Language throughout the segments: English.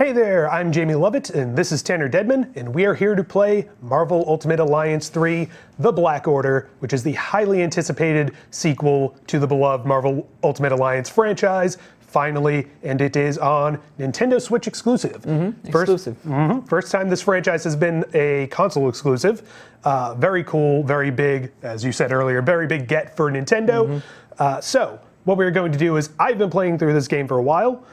Hey there, I'm Jamie Lovett, and this is Tanner Deadman, and we are here to play Marvel Ultimate Alliance 3, The Black Order, which is the highly anticipated sequel to the beloved Marvel Ultimate Alliance franchise, finally, and it is on Nintendo Switch exclusive. Exclusive. First time this franchise has been a console exclusive. Very cool, very big, as you said earlier, very big get for Nintendo. So, what we're going to do is, I've been playing through this game for a while.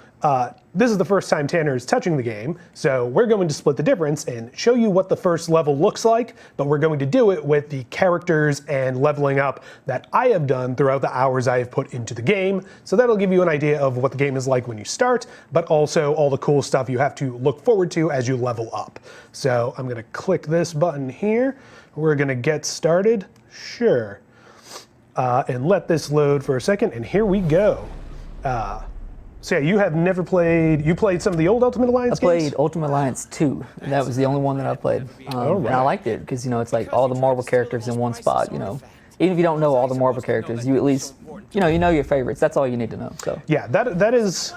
This is the first time Tanner is touching the game, so we're going to split the difference and show you what the first level looks like, but we're going to do it with the characters and leveling up that I have done throughout the hours I have put into the game, so that'll give you an idea of what the game is like when you start, but also all the cool stuff you have to look forward to as you level up. So I'm going to click this button here, we're going to get started, sure, and let this load for a second, and here we go. So yeah, you have never played, you played some of the old Ultimate Alliance games? I played Ultimate Alliance 2, and that was the only one that I played. And I liked it, because, you know, it's like all the Marvel characters in one spot, you know. Even if you don't know all the Marvel characters, you at least, you know your favorites. That's all you need to know, so. Yeah, that is,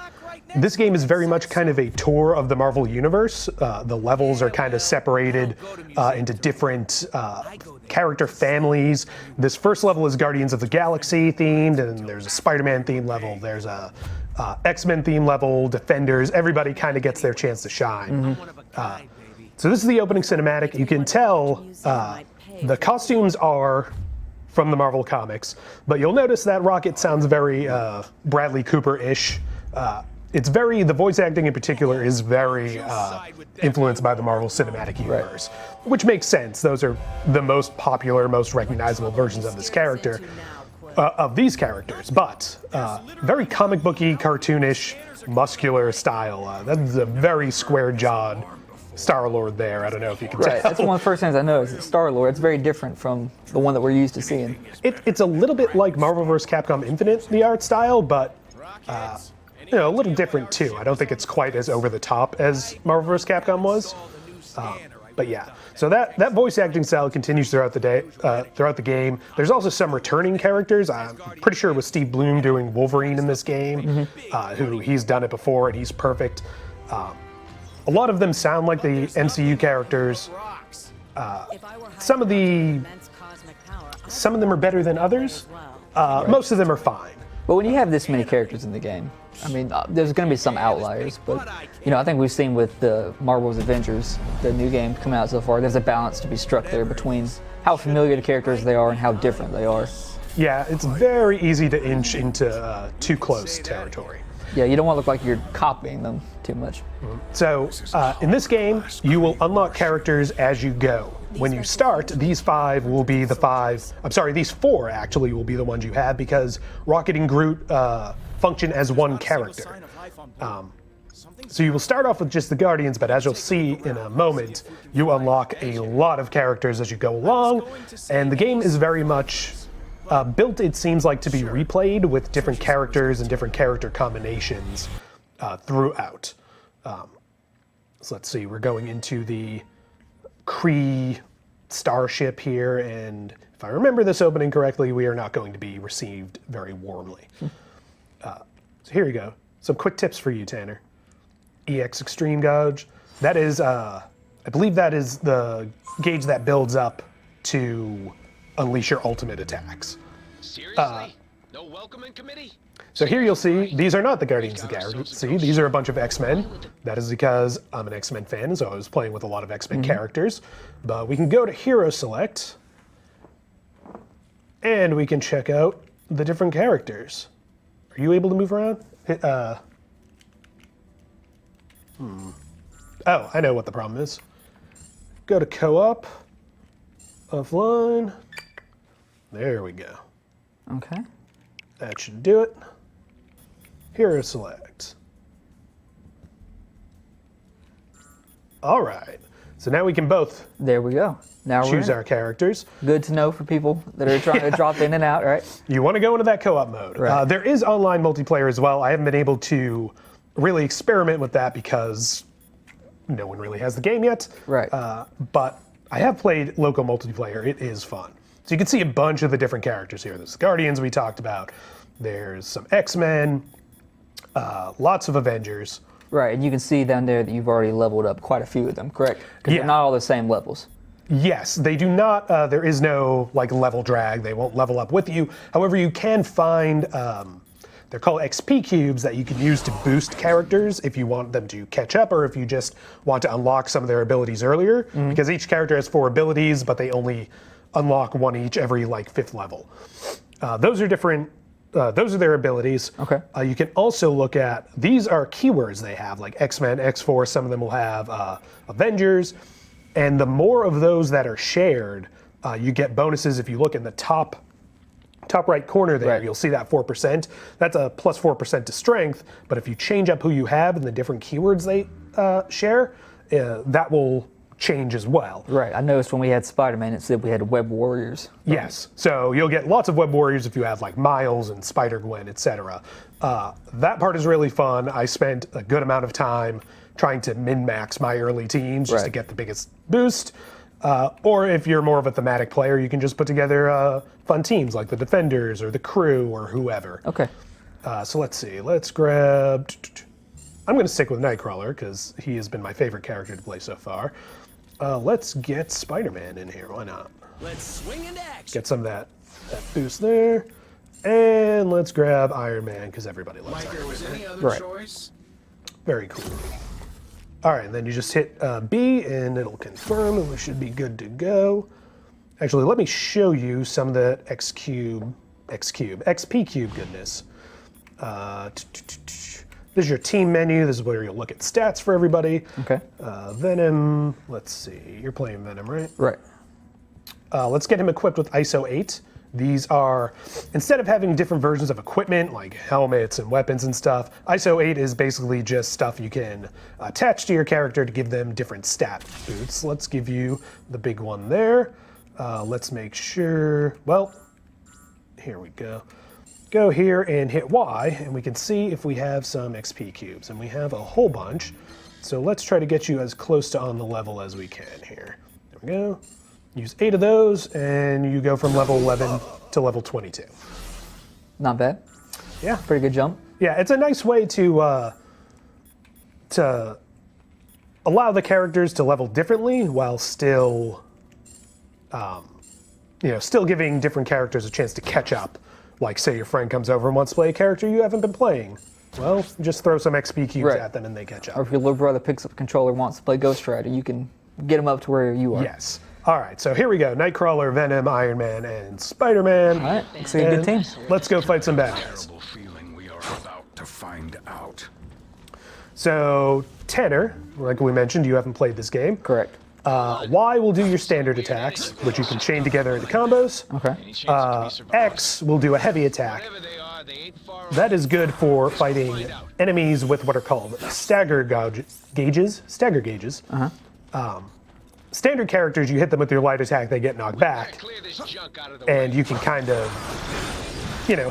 this game is very much kind of a tour of the Marvel Universe. The levels are kind of separated into different character families. This first level is Guardians of the Galaxy themed, and there's a Spider-Man themed level. There's a X-Men theme level, Defenders, everybody kind of gets their chance to shine. So this is the opening cinematic. You can tell the costumes are from the Marvel comics, but you'll notice that Rocket sounds very Bradley Cooper-ish. The voice acting in particular is very influenced by the Marvel Cinematic Universe, which makes sense. Those are the most popular, most recognizable versions of this character. Of these characters, but very comic booky, cartoonish, muscular style. That's a very square-jawed Star-Lord there. I don't know if you can tell. That's one of the first things I noticed. It's Star-Lord. It's very different from the one that we're used to seeing. It's a little bit like Marvel vs. Capcom Infinite, the art style, but you know, a little different too. I don't think it's quite as over the top as Marvel vs. Capcom was. But yeah, so that voice acting style continues throughout the game. There's also some returning characters. I'm pretty sure it was Steve Blum doing Wolverine in this game, who he's done it before and he's perfect. A lot of them sound like the MCU characters. Some of them are better than others. Most of them are fine. But when you have this many characters in the game, I mean, there's going to be some outliers, but, you know, I think we've seen with the Marvel's Avengers, the new game coming out so far, there's a balance to be struck there between how familiar the characters they are and how different they are. Yeah, it's very easy to inch into too close territory. Yeah, you don't want to look like you're copying them too much. So, in this game, you will unlock characters as you go. When you start, these four actually will be the ones you have because Rocket and Groot function as one character. So you will start off with just the Guardians, but as you'll see in a moment, you unlock a lot of characters as you go along, and the game is very much built, it seems like, to be replayed with different characters and different character combinations throughout. So let's see, we're going into the Kree starship here, and if I remember this opening correctly, we are not going to be received very warmly. So here you go. Some quick tips for you, Tanner. EX Extreme Gauge. That is, I believe that is the gauge that builds up to unleash your ultimate attacks. Seriously? No welcoming committee? So here you'll see, these are not the Guardians of the Galaxy. These are a bunch of X-Men. That is because I'm an X-Men fan, so I was playing with a lot of X-Men characters. But we can go to Hero Select, and we can check out the different characters. Are you able to move around? Oh, I know what the problem is. Go to Co-op, offline. There we go. Okay. That should do it. Hero Select. All right. So now we can both There we go. Now we're choose our characters. Good to know for people that are trying to drop in and out, right? You want to go into that co-op mode. Right. There is online multiplayer as well. I haven't been able to really experiment with that because no one really has the game yet. Right. But I have played local multiplayer. It is fun. So you can see a bunch of the different characters here. There's the Guardians we talked about. There's some X-Men, lots of Avengers. Right, and you can see down there that you've already leveled up quite a few of them, correct? Because Yeah. they're not all the same levels. Yes, they do not. There is no like level drag. They won't level up with you. However, you can find they're called XP cubes that you can use to boost characters if you want them to catch up, or if you just want to unlock some of their abilities earlier. Because each character has 4 abilities, but they only unlock 1 each every like 5th level. Those are different. Those are their abilities. Okay. You can also look at, these are keywords they have, like X-Men, X-Force, some of them will have Avengers. And the more of those that are shared, you get bonuses. If you look in the top right corner there, Right. you'll see that 4%. That's a plus 4% to strength, but if you change up who you have and the different keywords they share, that will change as well. Right, I noticed when we had Spider-Man, it said we had Web Warriors. Yes, so you'll get lots of Web Warriors if you have like Miles and Spider-Gwen, etc. That part is really fun. I spent a good amount of time trying to min-max my early teams just to Right. get the biggest boost. Or if you're more of a thematic player, you can just put together fun teams like the Defenders or the Crew or whoever. Okay. So let's see, let's grab... I'm going to stick with Nightcrawler because he has been my favorite character to play so far. Let's get Spider-Man in here, why not? Let's swing into action. Get some of that boost there. And let's grab Iron Man because everybody loves Like Iron there Man. was any other Right. choice? Very cool. All right, and then you just hit B and it'll confirm and we should be good to go. Actually, let me show you some of the XP cube goodness. This is your team menu. This is where you'll look at stats for everybody. Okay. Venom, let's see, you're playing Venom, right? Right. Let's get him equipped with ISO 8. These are, instead of having different versions of equipment like helmets and weapons and stuff, ISO 8 is basically just stuff you can attach to your character to give them different stat boosts. Let's give you the big one there. Let's make sure, well, here we go. Go here and hit Y, and we can see if we have some XP cubes, and we have a whole bunch. So let's try to get you as close to on the level as we can here. There we go. Use 8 of those, and you go from level 11 to level 22. Not bad. Yeah, Pretty good jump. yeah. It's a nice way to allow the characters to level differently while still, still giving different characters a chance to catch up. Like, say your friend comes over and wants to play a character you haven't been playing. Well, just throw some XP cubes Right. at them and they catch Or up. if your little brother picks up a controller and wants to play Ghost Rider, you can get him up to where you are. Yes. All right, so here we go. Nightcrawler, Venom, Iron Man, and Spider-Man. All right, looks like a good team. Let's go fight some bad guys. Terrible feeling we are about to find out. So, Tanner, like we mentioned, you haven't played this game. Correct. Y will do your standard attacks, which you can chain together into combos. Okay. Any chance it could be survived? X will do a heavy attack. Whatever they are, they ain't far That is good for fighting enemies with what are called stagger gauges. Stagger gauges. Standard characters, you hit them with your light attack, they get knocked back, Clear this junk out of the and way. you can kind of,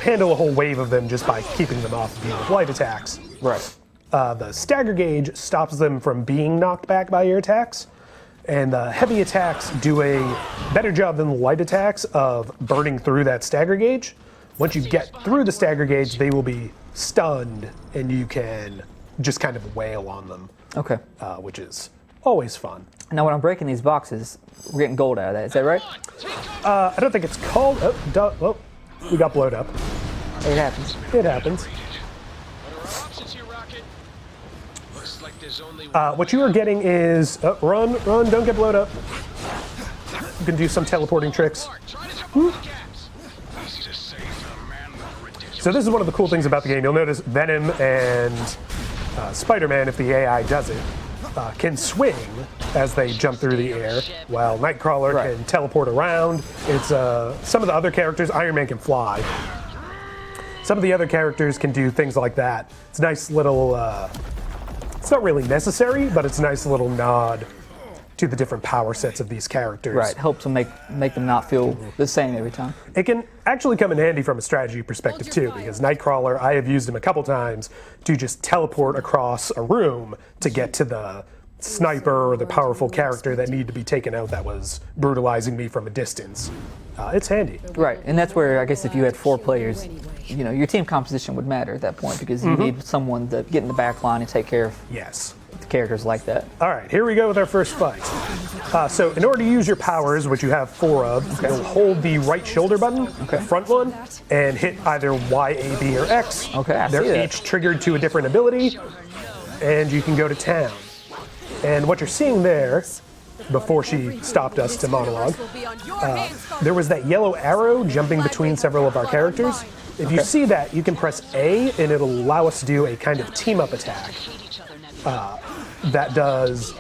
handle a whole wave of them just by keeping them off of you with light attacks. Right. The stagger gauge stops them from being knocked back by your attacks, and the heavy attacks do a better job than the light attacks of burning through that stagger gauge. Once you get through the stagger gauge, they will be stunned, and you can just kind of wail on them, Okay. which is always fun. Now, when I'm breaking these boxes, we're getting gold out of that. Is that right? I don't think it's called. We got blowed up. It happens. It happens. What are our options here, Rocket? Looks like there's only What you are getting is run, don't get blowed up. You can do some teleporting tricks. Try to jump over the caps. Who's to say the man with ridiculous So this is one of the cool things about the game. You'll notice Venom and Spider-Man, if the AI does it, can swing as they jump through the air, while Nightcrawler Right. can teleport around. It's some of the other characters. Iron Man can fly. Some of the other characters can do things like that. It's a nice little. It's not really necessary, but it's a nice little nod to the different power sets of these characters. Right. Helps them make them not feel the same every time. It can actually come in handy from a strategy perspective too, because Nightcrawler, I have used him a couple times to just teleport across a room to get to the sniper or the powerful character that needed to be taken out that was brutalizing me from a distance. It's handy. Right. And that's where I guess if you had 4 players, your team composition would matter at that point because you need someone to get in the back line and take care of Yes. the characters like that. All right, here we go with our first fight. So in order to use your powers, which you have 4 of, you'll hold the right shoulder button, the front one, and hit either Y, A, B, or X. Okay, I see They're that. each triggered to a different ability, and you can go to town. And what you're seeing there, before she stopped us to monologue, there was that yellow arrow jumping between several of our characters. If you see that, you can press A, and it'll allow us to do a kind of team-up attack.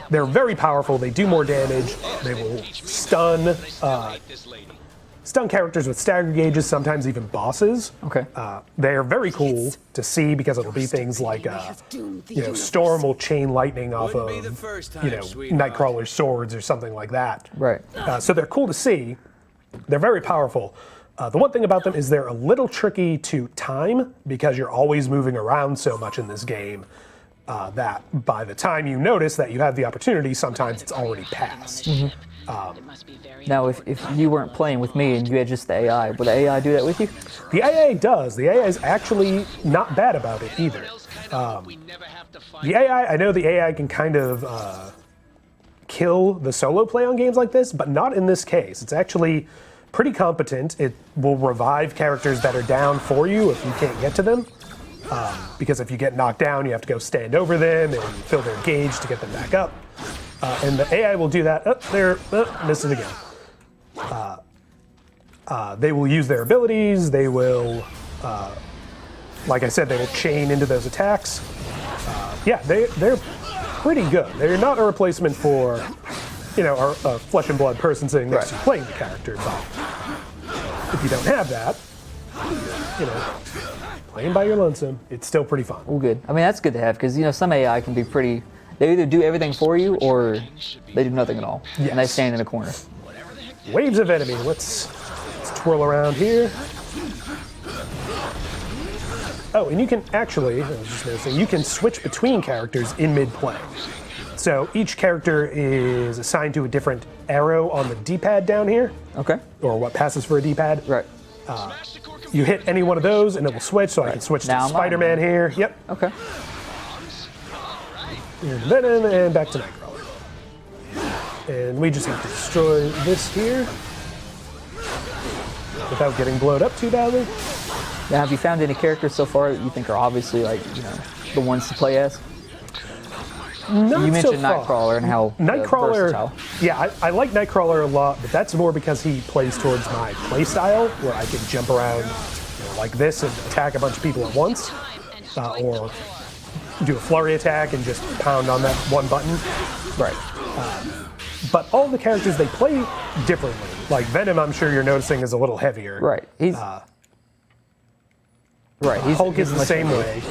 They're very powerful, they do more damage, they will stun characters with stagger gauges, sometimes even bosses. Okay. They are very cool to see because it'll be things like, Storm will chain lightning off of, Nightcrawler's swords or something like that. Right. So they're cool to see. They're very powerful. The one thing about them is they're a little tricky to time because you're always moving around so much in this game that by the time you notice that you have the opportunity, sometimes it's already passed. Now, if you weren't playing with me and you had just the AI, would the AI do that with you? The AI does. The AI is actually not bad about it either. The AI, I know the AI can kind of kill the solo play on games like this, but not in this case. It's actually pretty competent. It will revive characters that are down for you if you can't get to them. Because if you get knocked down, you have to go stand over them and fill their gauge to get them back up. And the AI will do that. Missed it again. They will use their abilities. They will, like I said, they will chain into those attacks. They're pretty good. They're not a replacement for, a flesh and blood person sitting next to you playing the character. But if you don't have that, playing by your lonesome, it's still pretty fun. Well, good. I mean, that's good to have because, some AI can be pretty... They either do everything for you or they do nothing at all. Yes. And they stand in a corner. Waves of enemy. Let's twirl around here. Oh, and you can actually, I was just noticing, you can switch between characters in mid-play. So each character is assigned to a different arrow on the D-pad down here. Okay. Or what passes for a D-pad. Right. You hit any one of those and it will switch, so I can switch Now to I'm Spider-Man here. Yep. Okay. And Venom, and back to Nightcrawler. And we just have to destroy this here without getting blown up too badly. Now, have you found any characters so far that you think are obviously the ones to play as? Not You mentioned so far. Nightcrawler and how Nightcrawler, versatile. yeah, I like Nightcrawler a lot, but that's more because he plays towards my play style, where I can jump around like this and attack a bunch of people at once, or do a flurry attack and just pound on that one button. Right. But all the characters, they play differently. Like Venom, I'm sure you're noticing, is a little heavier. Right. He's Hulk is the same way.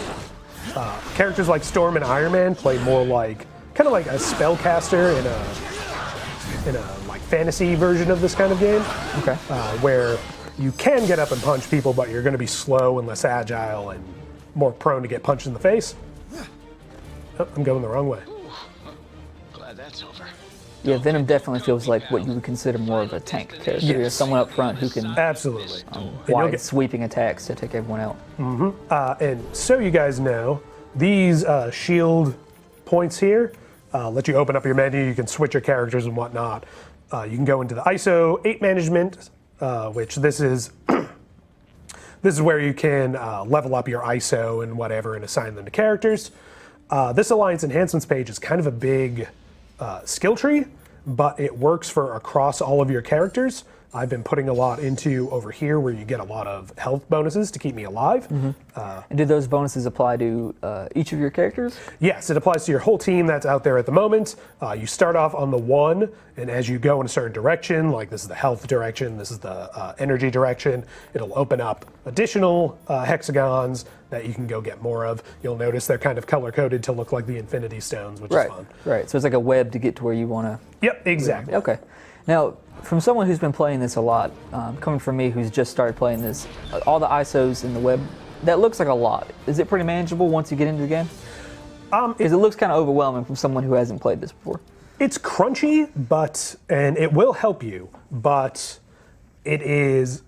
Characters like Storm and Iron Man play more like kind of like a spellcaster in a like fantasy version of this kind of game. Okay. Where you can get up and punch people, but you're going to be slow and less agile and more prone to get punched in the face. Oh, I'm going the wrong way. Glad that's over. Yeah, Venom definitely feels like what you would consider more of a tank character. Yes. There's someone up front who can Absolutely. And you'll wide get- sweeping attacks to take everyone out. And so you guys know, these shield points here let you open up your menu. You can switch your characters and whatnot. You can go into the ISO 8 management, which this is where you can level up your ISO and whatever and assign them to characters. This Alliance Enhancements page is kind of a big skill tree, but it works for across all of your characters. I've been putting a lot into over here where you get a lot of health bonuses to keep me alive. And do those bonuses apply to each of your characters? Yes, it applies to your whole team that's out there at the moment. You start off on the 1, and as you go in a certain direction, like this is the health direction, this is the energy direction, it'll open up additional hexagons that you can go get more of. You'll notice they're kind of color-coded to look like the Infinity Stones, which is fun. Right. So it's like a web to get to where you want to. Yep, exactly. Okay. Now, from someone who's been playing this a lot, coming from me who's just started playing this, all the ISOs in the web, that looks like a lot. Is it pretty manageable once you get into the game? Because it looks kind of overwhelming from someone who hasn't played this before. It's crunchy, and it will help you, but it is...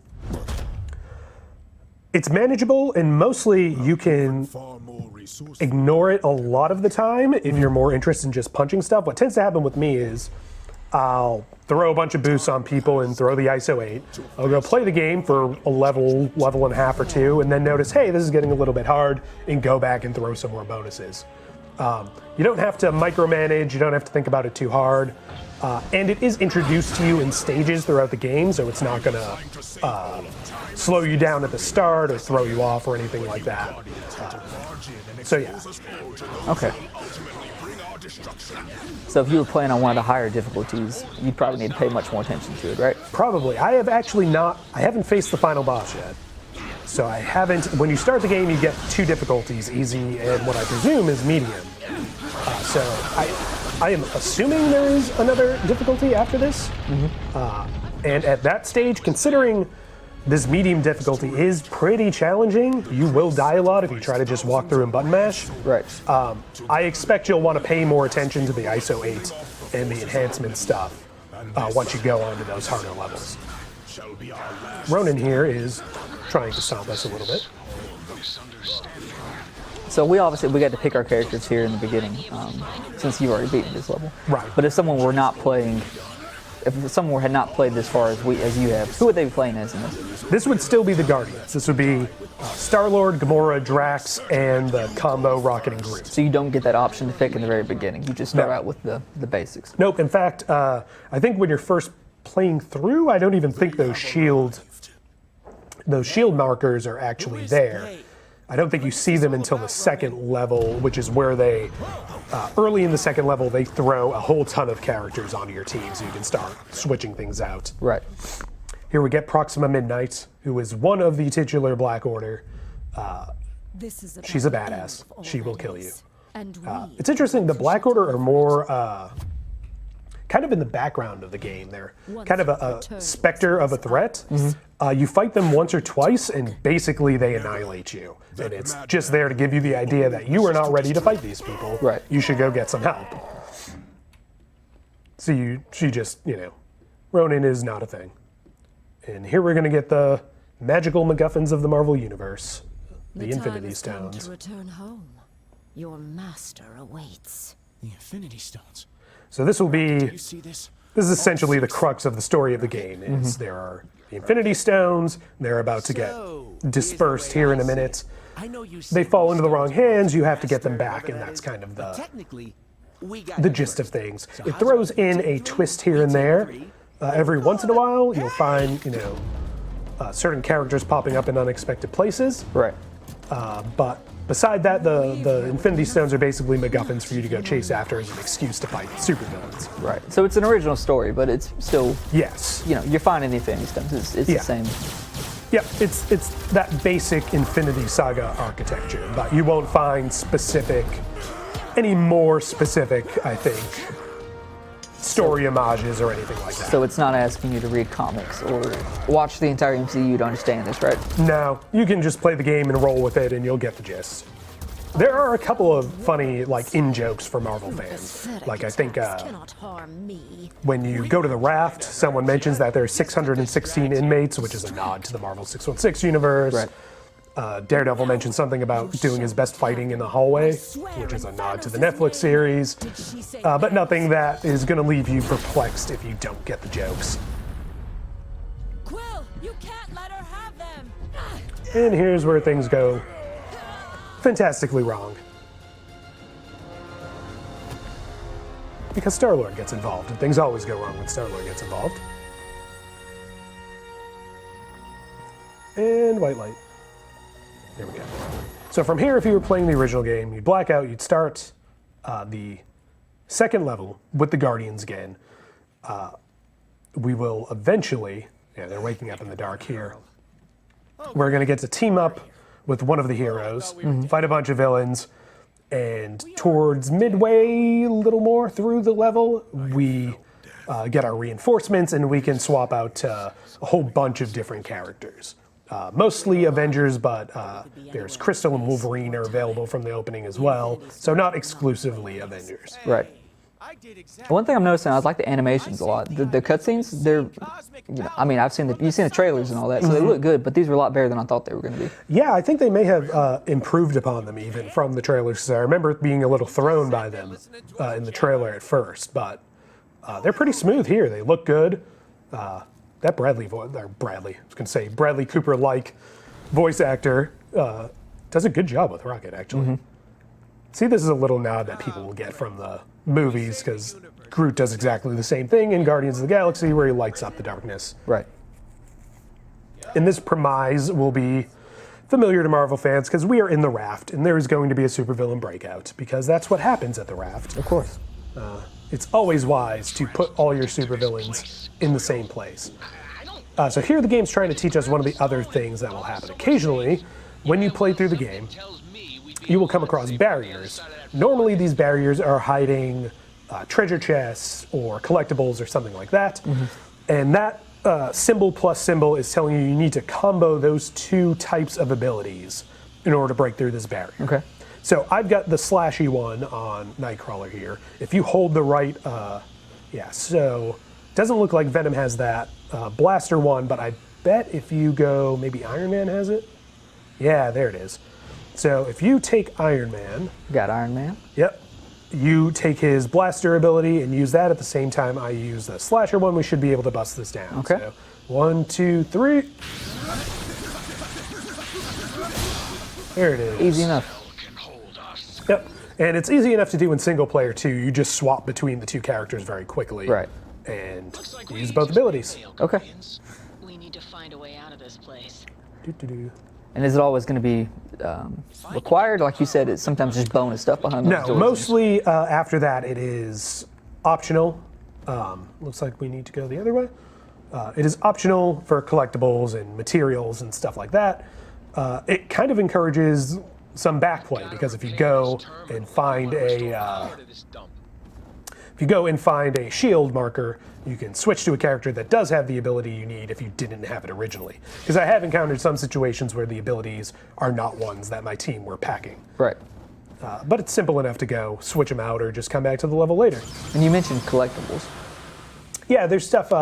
It's manageable, and mostly you can Far more resourceful. ignore it a lot of the time if you're more interested in just punching stuff. What tends to happen with me is I'll throw a bunch of boosts on people and throw the ISO 8. I'll go play the game for a level and a half or two, and then notice, hey, this is getting a little bit hard, and go back and throw some more bonuses. You don't have to micromanage, you don't have to think about it too hard. And it is introduced to you in stages throughout the game, so it's not gonna slow you down at the start or throw you off or anything like that. So yeah. Okay. So if you were playing on one of the higher difficulties, you'd probably need to pay much more attention to it, right? Probably. I haven't faced the final boss yet. So I haven't, when you start the game, you get two difficulties, easy and what I presume is medium. So I am assuming there is another difficulty after this. And at that stage, considering this medium difficulty is pretty challenging, you will die a lot if you try to just walk through and button mash. Right. I expect you'll want to pay more attention to the ISO 8 and the enhancement stuff once you go on to those harder levels. Ronan here is trying to stomp us a little bit. So we got to pick our characters here in the beginning, since you've already beaten this level. Right. But if someone were not playing, if someone had not played this far as you have, who would they be playing as in this? This would still be the Guardians. This would be Star-Lord, Gamora, Drax, and the combo Rocket and Groot. So you don't get that option to pick in the very beginning. You just start No. out with the basics. Nope. In fact, I think when you're first playing through, I don't even think those shield markers are actually there. I don't think you see them until the second level, which is where they, early in the second level, they throw a whole ton of characters onto your team so you can start switching things out. Right. Here we get Proxima Midnight, who is one of the titular Black Order. She's a badass. She will kill you. It's interesting, the Black Order are more kind of in the background of the game. They're kind of a specter of a threat. You fight them once or twice, and basically they annihilate you. And it's just there to give you the idea that you are not ready to fight these people. Right. You should go get some help. So she just, Ronin is not a thing. And here we're going to get the magical MacGuffins of the Marvel Universe, the Infinity Stones. To return home. Your master awaits. The Infinity Stones. So this will be, You see this? this is essentially the crux of the story of the game, is there are the Infinity Stones, they're about to get dispersed here in a minute. They fall into the wrong hands, you have to get them back, and that's kind of the gist of things. It throws in a twist here and there. Every once in a while, you'll find, certain characters popping up in unexpected places. Right. But beside that, the Infinity Stones are basically MacGuffins for you to go chase after as an excuse to fight supervillains. Right. So it's an original story, but it's still, Yes. you're finding the Infinity Stones. It's Yeah. the same. Yep, it's that basic Infinity Saga architecture, but you won't find any more specific, I think, story homages or anything like that. So it's not asking you to read comics or watch the entire MCU to understand this, right? No, you can just play the game and roll with it and you'll get the gist. There are a couple of funny, in-jokes for Marvel fans. Like, I think Cannot harm me. when you go to the raft, someone mentions that there's 616 inmates, which is a nod to the Marvel 616 universe. Right. Daredevil mentioned something about doing his best fighting in the hallway, which is a nod to the Netflix series, but nothing that is going to leave you perplexed if you don't get the jokes. Quill, you can't let her have them. And here's where things go fantastically wrong. Because Star-Lord gets involved, and things always go wrong when Star-Lord gets involved. And white light. There we go. So from here, if you were playing the original game, you'd black out, you'd start the second level with the Guardians again. We will eventually, they're waking up in the dark here. We're going to get to team up with one of the heroes, fight a bunch of villains, and towards midway, a little more through the level, we get our reinforcements and we can swap out a whole bunch of different characters. Mostly Avengers, but there's Crystal and Wolverine are available from the opening as well, so not exclusively Avengers. Right. I did exactly. One thing I'm noticing, I like the animations a lot. The cutscenes, they're, you know, I mean, you've seen the trailers and all that, so they look good, but these were a lot better than I thought they were going to be. Yeah, I think they may have improved upon them even from the trailers. 'Cause I remember being a little thrown by them in the trailer at first, but they're pretty smooth here. They look good. That Bradley Cooper-like voice actor does a good job with Rocket, actually. See, this is a little nod that people will get from the movies, because Groot does exactly the same thing in Guardians of the Galaxy, where he lights up the darkness. Right. And this premise will be familiar to Marvel fans, because we are in the Raft, and there is going to be a supervillain breakout, because that's what happens at the Raft. Of course. It's always wise to put all your supervillains in the same place. So here the game's trying to teach us one of the other things that will happen. Occasionally, when you play through the game, you will come across barriers. Normally these barriers are hiding treasure chests or collectibles or something like that. And that symbol plus symbol is telling you need to combo those two types of abilities in order to break through this barrier. Okay. So I've got the slashy one on Nightcrawler here. If you hold the right, so it doesn't look like Venom has that blaster one, but I bet if you go, maybe Iron Man has it? Yeah, there it is. So if you take Iron Man. Got Iron Man. Yep. You take his blaster ability and use that at the same time I use the slasher one, we should be able to bust this down. Okay. So 1, 2, 3. There it is. Easy enough. Yep. And it's easy enough to do in single player too. You just swap between the two characters very quickly. Right. And use both abilities. Okay. We need to find a way out of this place. Doo-doo-doo. And is it always going to be required? Like you said, it's sometimes just bonus stuff behind those No, doors. mostly after that it is optional. Looks like we need to go the other way. It is optional for collectibles and materials and stuff like that. It kind of encourages some backplay, because if you go and find a shield marker, you can switch to a character that does have the ability you need if you didn't have it originally. Because I have encountered some situations where the abilities are not ones that my team were packing. Right. But it's simple enough to go switch them out or just come back to the level later. And you mentioned collectibles. Yeah, there's stuff,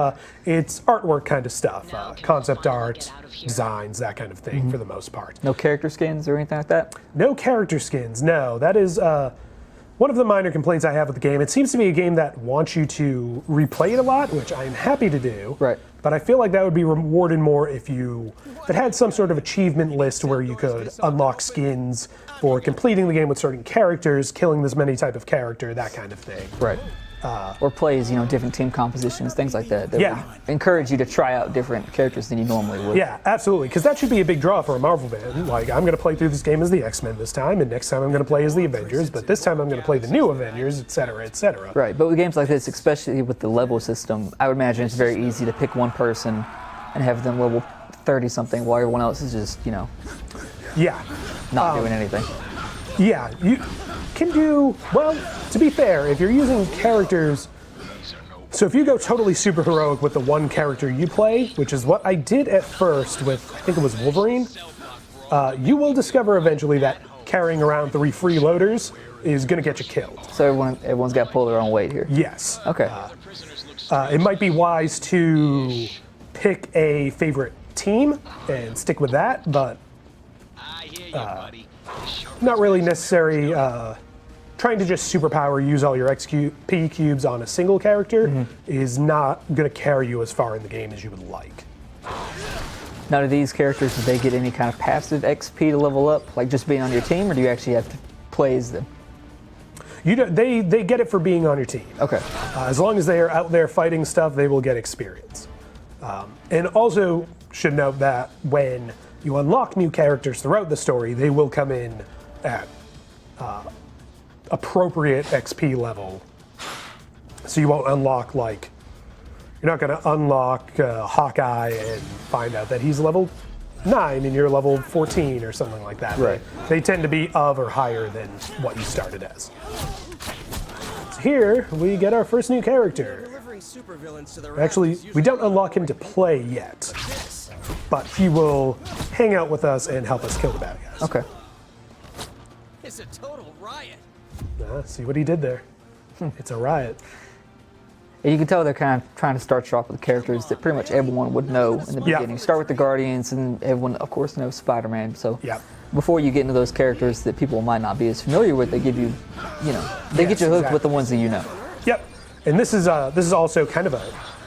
it's artwork kind of stuff, concept art, designs, that kind of thing for the most part. No character skins or anything like that? No character skins, no. That is one of the minor complaints I have with the game. It seems to be a game that wants you to replay it a lot, which I'm happy to do. Right. But I feel like that would be rewarded more if it had some sort of achievement list where you could unlock skins for completing the game with certain characters, killing this many type of character, that kind of thing. Right. Or plays, different team compositions, things like that. That Yeah. would encourage you to try out different characters than you normally would. Yeah, absolutely, because that should be a big draw for a Marvel fan. Like, I'm going to play through this game as the X-Men this time, and next time I'm going to play as the Avengers, but this time I'm going to play the new Avengers, etc., etc. Right, but with games like this, especially with the level system, I would imagine it's very easy to pick one person and have them level 30-something while everyone else is just, Yeah. not doing anything. Yeah, you can do, well, to be fair, if you're using characters, so if you go totally super heroic with the one character you play, which is what I did at first with, I think it was Wolverine, you will discover eventually that carrying around 3 freeloaders is going to get you killed. So everyone's got to pull their own weight here. Yes. Okay. It might be wise to pick a favorite team and stick with that, but not really necessary. Trying to just superpower, use all your XP cubes on a single character is not going to carry you as far in the game as you would like. Now, do these characters, do they get any kind of passive XP to level up, like just being on your team, or do you actually have to play as them? They get it for being on your team. Okay. As long as they are out there fighting stuff, they will get experience. And also should note that when you unlock new characters throughout the story, they will come in at appropriate XP level. So you won't unlock, you're not going to unlock Hawkeye and find out that he's level 9 and you're level 14 or something like that. Right. They tend to be of or higher than what you started as. So here we get our first new character. Actually, we don't unlock him to play yet, but he will hang out with us and help us kill the bad guys. Okay. It's a total riot. See what he did there. It's a riot. And you can tell they're kind of trying to start you off with characters that pretty much everyone would know in the Yeah. beginning. Start with the Guardians, and everyone, of course, knows Spider-Man. So Yeah. before you get into those characters that people might not be as familiar with, they give you, they get you hooked with the ones that you know. Yep. And this is also kind of a,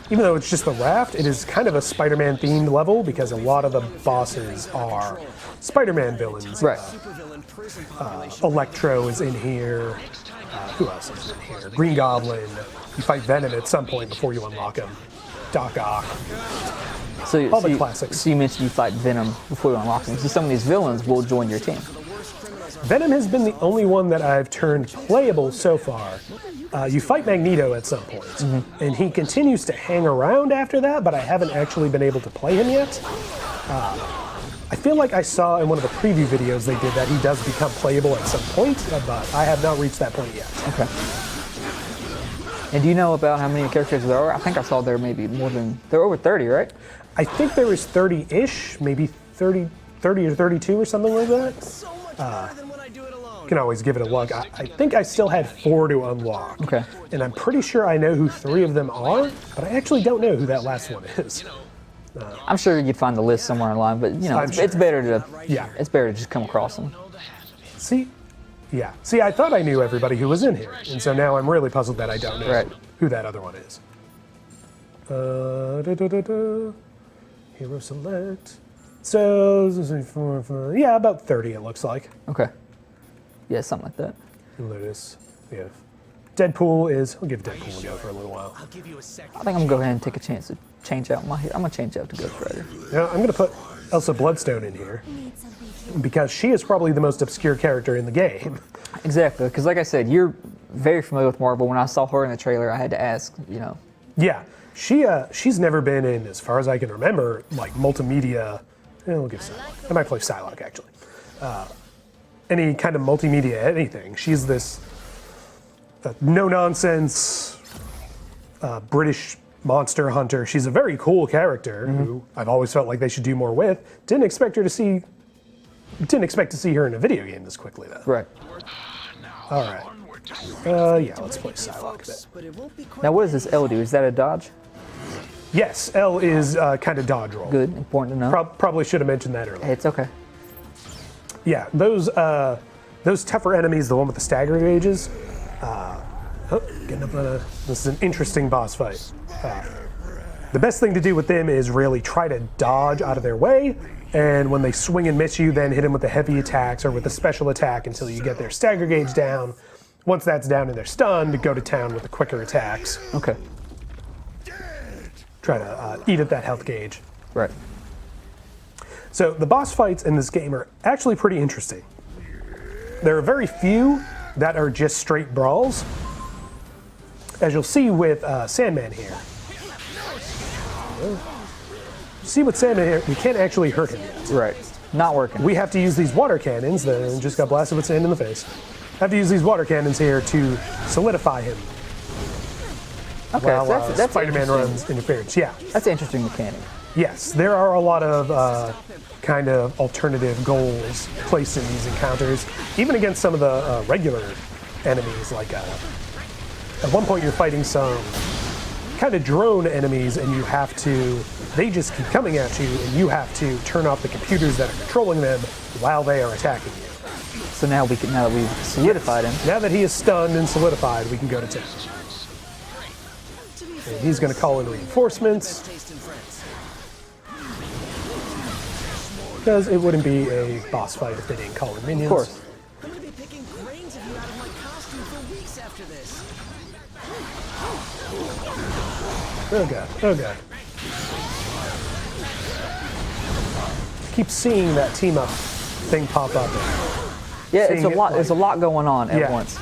even though it's just the raft, it is kind of a Spider-Man themed level because a lot of the bosses are Spider-Man villains. Right. Electro is in here. Who else is in here? Green Goblin. You fight Venom at some point before you unlock him. Doc Ock. All the classics. So you mentioned you fight Venom before you unlock him. So some of these villains will join your team. Venom has been the only one that I've turned playable so far. You fight Magneto at some point, and he continues to hang around after that, but I haven't actually been able to play him yet. I feel like I saw in one of the preview videos they did that he does become playable at some point, but I have not reached that point yet. Okay. And do you know about how many characters there are? I think I saw there maybe there are over 30, right? I think there is 30-ish, maybe 30 or 32 or something like that. You can always give it a look. I think I still had 4 to unlock. Okay. And I'm pretty sure I know who 3 of them are, but I actually don't know who that last one is. I'm sure you'd find the list somewhere online, but it's better to it's better to just come across them. See, I thought I knew everybody who was in here, and so now I'm really puzzled that I don't know who that other one is. Hero select. So, yeah, about 30 it looks like. Okay. Yeah, something like that. Lotus, yeah. Deadpool is. I'll give Deadpool a go for a little while. I think I'm gonna go ahead and take a chance to change out my hair. I'm gonna change out to Ghost Rider. Yeah, I'm gonna put Elsa Bloodstone in here because she is probably the most obscure character in the game. Exactly, because like I said, you're very familiar with Marvel. When I saw her in the trailer, I had to ask. Yeah, she's never been in, as far as I can remember, like multimedia. We'll give Psylocke. I might play Psylocke actually. Any kind of multimedia anything. She's this no-nonsense British monster hunter. She's a very cool character who I've always felt like they should do more with. Didn't expect to see her in a video game this quickly though. Right. All right. Yeah, let's play Psylocke then. Now, what does this L do? Is that a dodge? Yes, L is kind of dodge roll. Good, important to know. Probably should have mentioned that earlier. It's okay. Yeah, those tougher enemies, the one with the stagger gauges. Getting up on this is an interesting boss fight. The best thing to do with them is really try to dodge out of their way, and when they swing and miss you, then hit them with the heavy attacks or with the special attack until you get their stagger gauge down. Once that's down and they're stunned, go to town with the quicker attacks. Okay. Try to eat at that health gauge. Right. So the boss fights in this game are actually pretty interesting. There are very few that are just straight brawls. As you'll see with Sandman here. See with Sandman here, we can't actually hurt him yet. Right. Not working. We have to use these water cannons that just got blasted with sand in the face. Have to use these water cannons here to solidify him. Okay, while so that's Spider-Man interesting. runs interference. Yeah. That's an interesting mechanic. Yes, there are a lot of kind of alternative goals placed in these encounters, even against some of the regular enemies. Like at one point, you're fighting some kind of drone enemies, and they just keep coming at you, and you have to turn off the computers that are controlling them while they are attacking you. So now that we've solidified him. Now that he is stunned and solidified, we can go to town. And he's going to call in reinforcements. Because it wouldn't be a boss fight if they didn't call in minions. Of course. I'm gonna be picking grains of you out of my costume for weeks after this. Oh god, oh god. Keep seeing that team up thing pop up. Yeah, it's a Seeing it, lot. like- There's a lot going on at Yeah. once.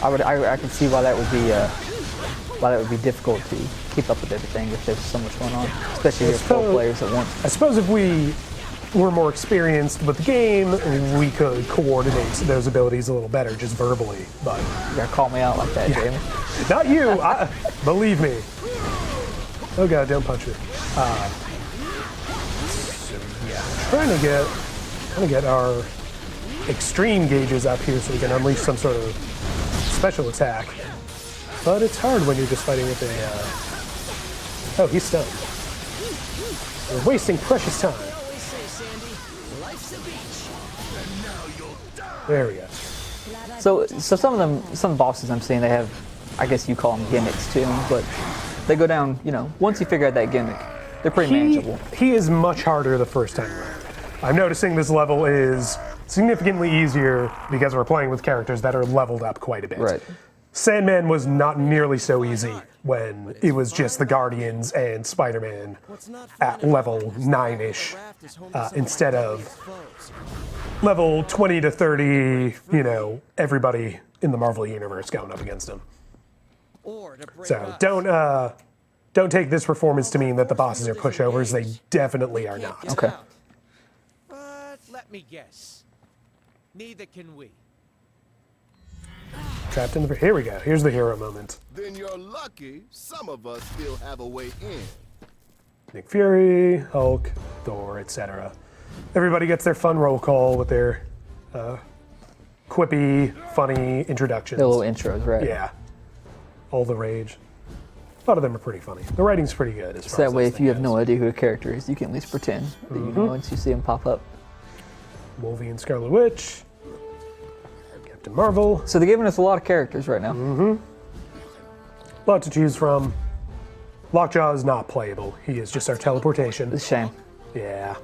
I can see why that would be difficult to keep up with everything if there's so much going on, especially if 4 players at once. I suppose if we were more experienced with the game, we could coordinate those abilities a little better, just verbally. But You gotta call me out like that, Jamie. not you, believe me. Oh god, don't punch me. So yeah, trying to get our extreme gauges up here so we can unleash some sort of special attack. But it's hard when you're just fighting with a... Oh, he's stunned. We're wasting precious time. I always say, Sandy, life's a beach. There we go. So some of the bosses I'm seeing, they have, I guess you call them gimmicks to them, but they go down, you know, once you figure out that gimmick, they're pretty manageable. He is much harder the first time around. I'm noticing this level is significantly easier because we're playing with characters that are leveled up quite a bit. Right. Sandman was not nearly so easy when it was just the Guardians and Spider-Man at level 9-ish instead of level 20 to 30, you know, everybody in the Marvel Universe going up against him. So don't take this performance to mean that the bosses are pushovers. They definitely are not. Okay. But let me guess. Neither can we. Trapped in the... Here we go. Here's the hero moment. Then you're lucky some of us still have a way in. Nick Fury, Hulk, Thor, etc. Everybody gets their fun roll call with their quippy, funny introductions. The little intros, right? Yeah. All the rage. A lot of them are pretty funny. The writing's pretty good. As So far that as way, this if thing you have goes. no idea who a character is, you can at least pretend that you know once you see him pop up. Wolverine, Scarlet Witch, Captain Marvel. So they're giving us a lot of characters right now. A lot to choose from. Lockjaw is not playable. He is just our teleportation. It's a shame. Yeah.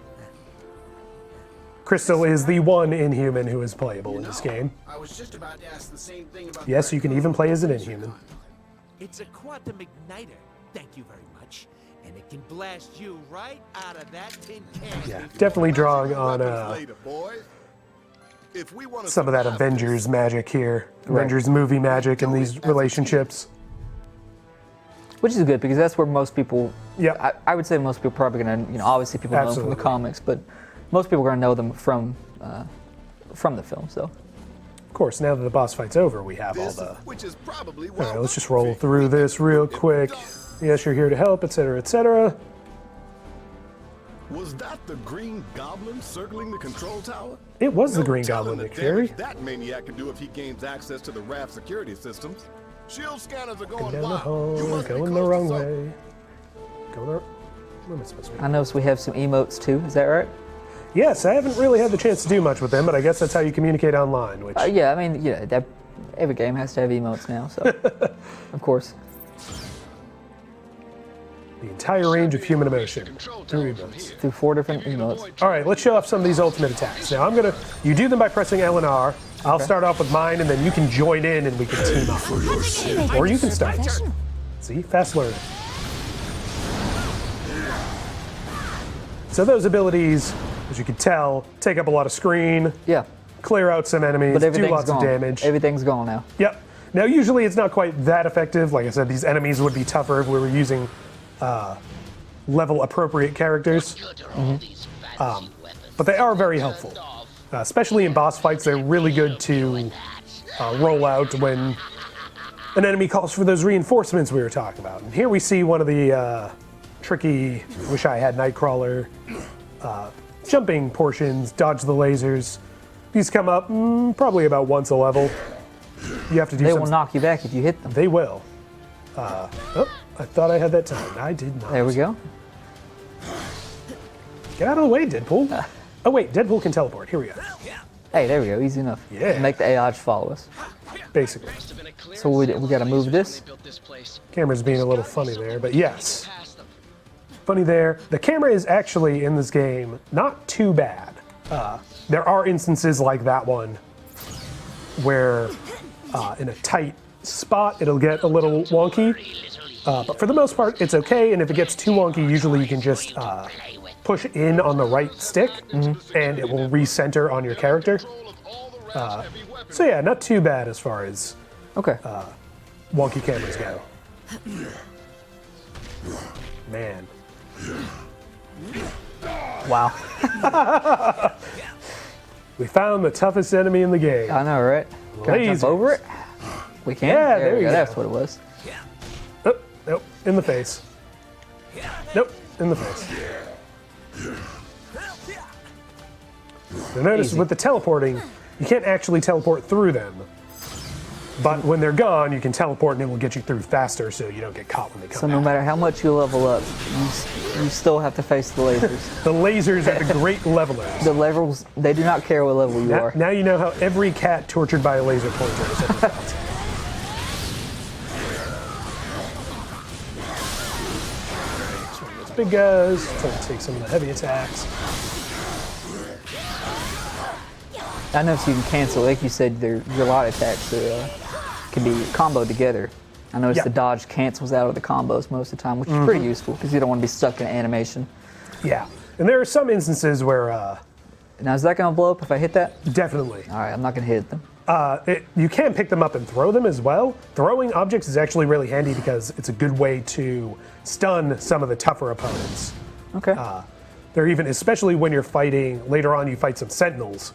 Crystal is the one Inhuman who is playable in this game. I was just about to ask the same thing about Yes, you can even play as an Inhuman. It's a quantum igniter. Thank you very much. And it can blast you right out of that tin can. Yeah, definitely drawing on later, boys. If we want to some of that Avengers magic here. Avengers movie magic in these relationships. Which is good because that's where most people. Yeah. I would say most people are probably gonna, you know, obviously people know them from Absolutely. the comics, but most people are gonna know them from the film. So. Of course, now that the boss fight's over, we have all this, the... which is probably All right, let's just roll through this real quick. Yes, you're here to help, etc., etc. Was that the Green Goblin circling the control tower? It was the No Green telling Goblin, the Nick Fury. damage that maniac can do if he gains access to the raft security systems. Shield scanners are going Down the wild. hall, You must be going the close to wrong something. way. Going the... Where am I supposed to be? I noticed we have some emotes too. Is that right? Yes, I haven't really had the chance to do much with them, but I guess that's how you communicate online, which... Yeah, I mean, yeah, every game has to have emotes now, so of course. The entire range of human emotion. Through emotes. Through 4 different emotes. All right, let's show off some of these ultimate attacks. Now, you do them by pressing L and R. I'll start off with mine, and then you can join in and we can team up. Or you can start. See, fast learning. So those abilities, as you can tell, take up a lot of screen, Yeah, clear out some enemies, but do everything's lots gone. of damage. Everything's gone now. Yep. Now, usually it's not quite that effective. Like I said, these enemies would be tougher if we were using level-appropriate characters. But they are very helpful. Especially in boss fights, they're really good to roll out when an enemy calls for those reinforcements we were talking about. And here we see one of the tricky, wish I had Nightcrawler, jumping portions, dodge the lasers. These come up probably about once a level. You have to do They some... will knock you back if you hit them. They will. Oh, I thought I had that time. I did not. There we go. Get out of the way, Deadpool. Oh wait, Deadpool can teleport. Here we go. Hey, there we go. Easy enough. Yeah. Make the AI just follow us. Basically. So we got to move this. Camera's being a little funny there, but yes. Funny there. The camera is actually, in this game, not too bad. There are instances like that one where in a tight spot it'll get a little wonky. But for the most part, it's okay, and if it gets too wonky, usually you can just push in on the right stick, and it will recenter on your character. So yeah, not too bad as far as Okay. wonky cameras go. Man. Wow. We found the toughest enemy in the game. I know, right? Can I jump Lasers. over it? We can? Yeah, there we you go. That's what it was. Oh, nope, in the face. Nope, in the face. Now notice Easy. with the teleporting, you can't actually teleport through them. But when they're gone, you can teleport and it will get you through faster so you don't get caught when they come So no back. matter how much you level up, you still have to face the lasers. The lasers are the great levelers. The levels, they do not care what level you are. Now you know how every cat tortured by a laser pointer is ever felt. Those big guys, trying to take some of the heavy attacks. I noticed you can cancel, like you said, your light attacks can be comboed together. I noticed Yeah. the dodge cancels out of the combos most of the time, which is pretty useful because you don't want to be stuck in animation. Yeah, and there are some instances where Now, is that going to blow up if I hit that? definitely All right, I'm not going to hit them. you can pick them up and throw them as well. Throwing objects is actually really handy because it's a good way to stun some of the tougher opponents. Okay. They're even, especially when you're fighting, later on you fight some sentinels.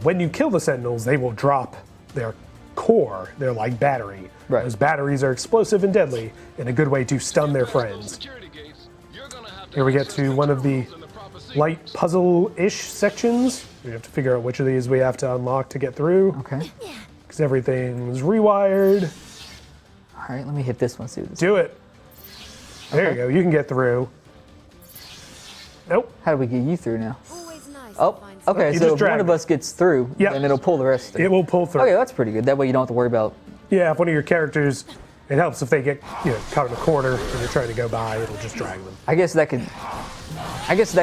When you kill the sentinels, they will drop their core, their like battery. Right. Those batteries are explosive and deadly, and a good way to stun their friends. Here we get to one of the light puzzle-ish sections. We have to figure out which of these we have to unlock to get through, Okay. because everything's rewired. All right, let me hit this one. See what this. Do it. There you go. You can get through. Nope. How do we get you through now? Always nice Oh, to find okay. You So just if drag one of it. us gets through, Yep. then it'll pull the rest through. It will pull through. Okay, that's pretty good. That way you don't have to worry about. Yeah, if one of your characters, it helps if they get caught in a corner and you're trying to go by, it'll just drag them. I guess that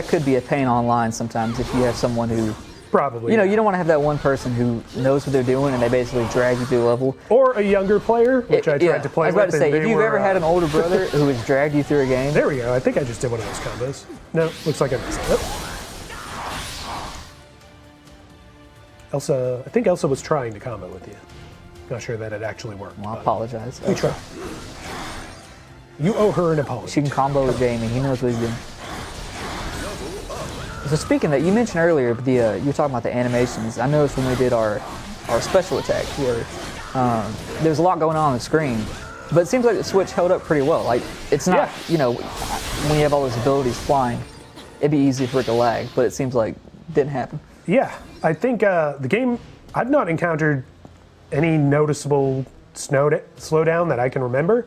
could be a pain online sometimes if you have someone who, Probably. you don't want to have that one person who knows what they're doing and they basically drag you through the level. Or a younger player, which I tried to play I was about with. to say, and if they you've were, ever had an older brother who has dragged you through a game, There we go. I think I just did one of those combos. No, looks like I missed it. Nope. Elsa, I think Elsa was trying to combo with you. Not sure that it actually worked. well, I but apologize. we try. You owe her an apology. She can combo with Jamie. He knows what he's doing. So speaking of that, you mentioned earlier you were talking about the animations. I noticed when we did our special attack here, there's a lot going on the screen, but it seems like the Switch held up pretty well. Like it's not, when you have all those abilities flying, it'd be easy for it to lag, but it seems like it didn't happen. Yeah, I think the game, I've not encountered any noticeable slowdown that I can remember.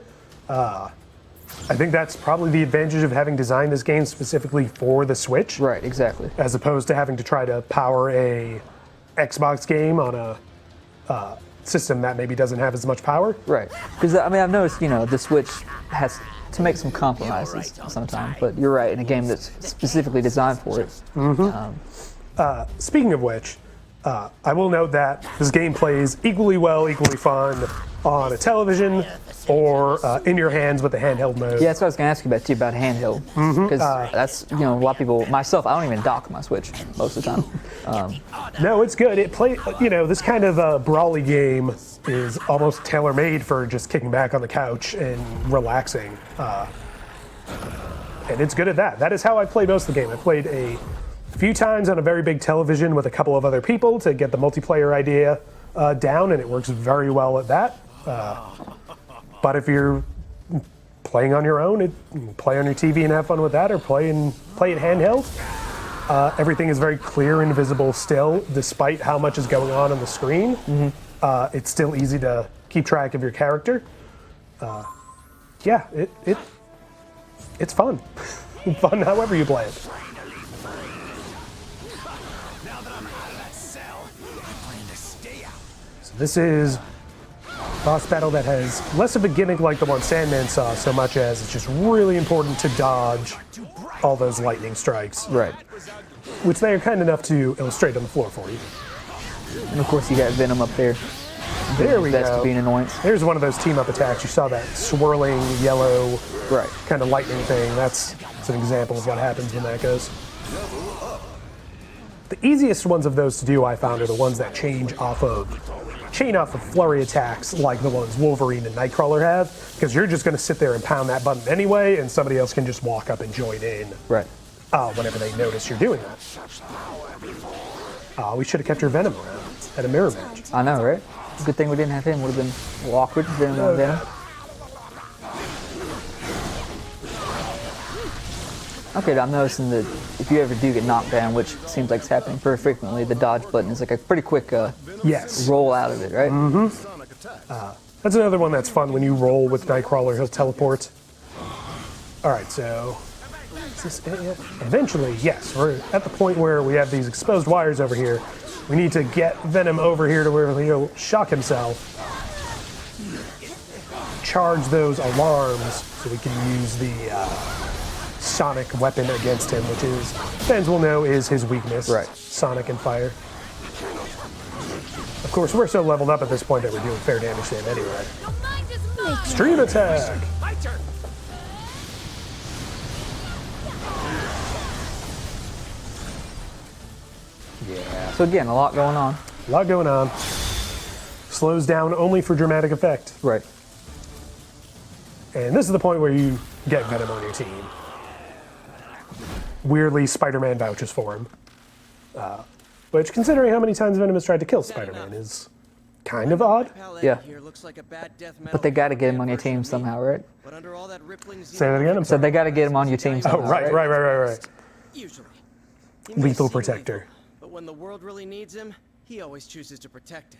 I think that's probably the advantage of having designed this game specifically for the Switch, Right, exactly. as opposed to having to try to power a Xbox game on a system that maybe doesn't have as much power. Right, because I've noticed the Switch has to make some compromises sometimes, but you're right, in a game that's specifically designed for it. Speaking of which, I will note that this game plays equally well, equally fun on a television or in your hands with the handheld mode. Yeah, that's what I was going to ask you about too, about handheld. Because that's, a lot of people, myself, I don't even dock my Switch most of the time. No, it's good. It this kind of brawly game is almost tailor-made for just kicking back on the couch and relaxing. And it's good at that. That is how I play most of the game. I played a few times on a very big television with a couple of other people to get the multiplayer idea down, and it works very well at that. But if you're playing on your own, play on your TV and have fun with that, or play it handheld. Everything is very clear and visible still, despite how much is going on the screen. It's still easy to keep track of your character. It's fun. Fun however you play it. So this is a boss battle that has less of a gimmick like the one Sandman saw, so much as it's just really important to dodge all those lightning strikes, Right. which they are kind enough to illustrate on the floor for you. And of course, you got Venom up there. There we That's to be an go. annoyance. There's one of those team-up attacks. You saw that swirling yellow Right. kind of lightning thing. That's an example of what happens when that goes. The easiest ones of those to do, I found, are the ones that chain off of flurry attacks like the ones Wolverine and Nightcrawler have, because you're just going to sit there and pound that button anyway, and somebody else can just walk up and join in Right. whenever they notice you're doing that. We should have kept your Venom around at a mirror match. I know, right? Good thing we didn't have him. Would have been a little awkward. Venom on Venom. Okay, I'm noticing that if you ever do get knocked down, which seems like it's happening pretty frequently, the dodge button is like a pretty quick Yes. roll out of it, right? Sonic attacks. That's another one that's fun when you roll with Nightcrawler, he'll teleport. Alright, so is this it yet? Eventually, yes, we're at the point where we have these exposed wires over here. We need to get Venom over here to where he'll shock himself. Charge those alarms so we can use the sonic weapon against him, which is, fans will know, is his weakness. Right. Sonic and fire. Of course, we're so leveled up at this point that we're doing fair damage to him anyway. Your mind is mine. Extreme attack! My turn. Yeah. So again, a lot going on. A lot going on. Slows down only for dramatic effect. Right. And this is the point where you get Venom on your team. Weirdly, Spider-Man vouches for him. Which, considering how many times Venom has tried to kill Spider-Man, is kind of odd. Yeah. Here looks like a bad death But metal they got to get him on your version team of me. somehow, right? But under all that rippling Say that again, I'm So sorry. they got to get him on your team Oh, somehow. right. Usually. He may Lethal seem protector. lethal, but when the world really needs him, he always chooses to protect it.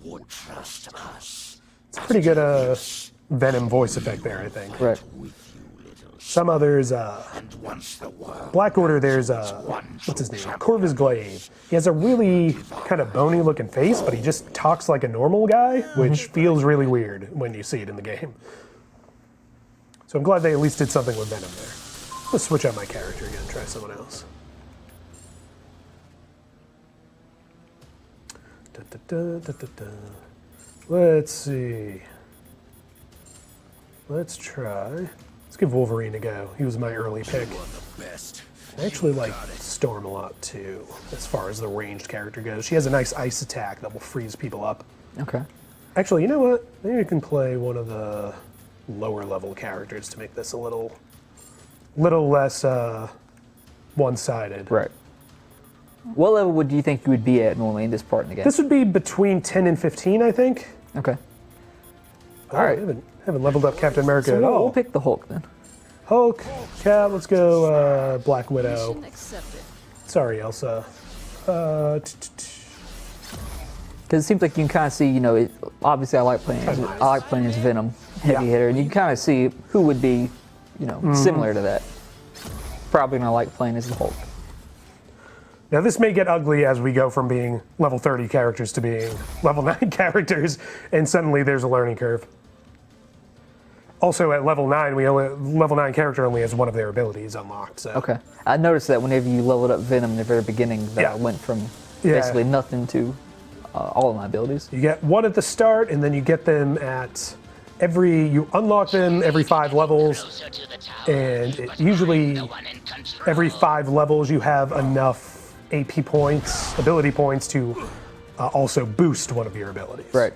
Would trust us. It's a pretty good Venom voice effect there, I think. Right. Some others, And once the world Black Order, there's, what's his name? Corvus Glaive. He has a really kind of bony looking face, but he just talks like a normal guy, which feels really weird when you see it in the game. So I'm glad they at least did something with Venom there. Let's switch out my character again, try someone else. Let's see. Let's try. Let's give Wolverine a go. He was my early pick. best. I actually like Storm a lot too, as far as the ranged character goes. She has a nice ice attack that will freeze people up. Okay. Actually, you know what? Maybe we can play one of the lower level characters to make this a little less one-sided. Right. What level would you think you would be at normally in this part in the game? This would be between 10 and 15, I think. Okay. All right. Haven't leveled up Captain America So at we'll all. pick the Hulk then. Hulk, Cap, let's go Black Widow. Mission accepted. Sorry, Elsa. Because it seems like you can kind of see, obviously I like playing as Venom, heavy Yeah. hitter, and you can kind of see who would be, similar to that. Probably gonna like playing as the Hulk. Now this may get ugly as we go from being level 30 characters to being level 9 characters, and suddenly there's a learning curve. Also at level 9, level 9 character only has one of their abilities unlocked. So. Okay. I noticed that whenever you leveled up Venom in the very beginning, that Yeah. I went from Yeah. basically nothing to all of my abilities. You get one at the start, and then you get them at you unlock them every 5 levels, and usually every 5 levels you have enough AP points, ability points to also boost one of your abilities. Right.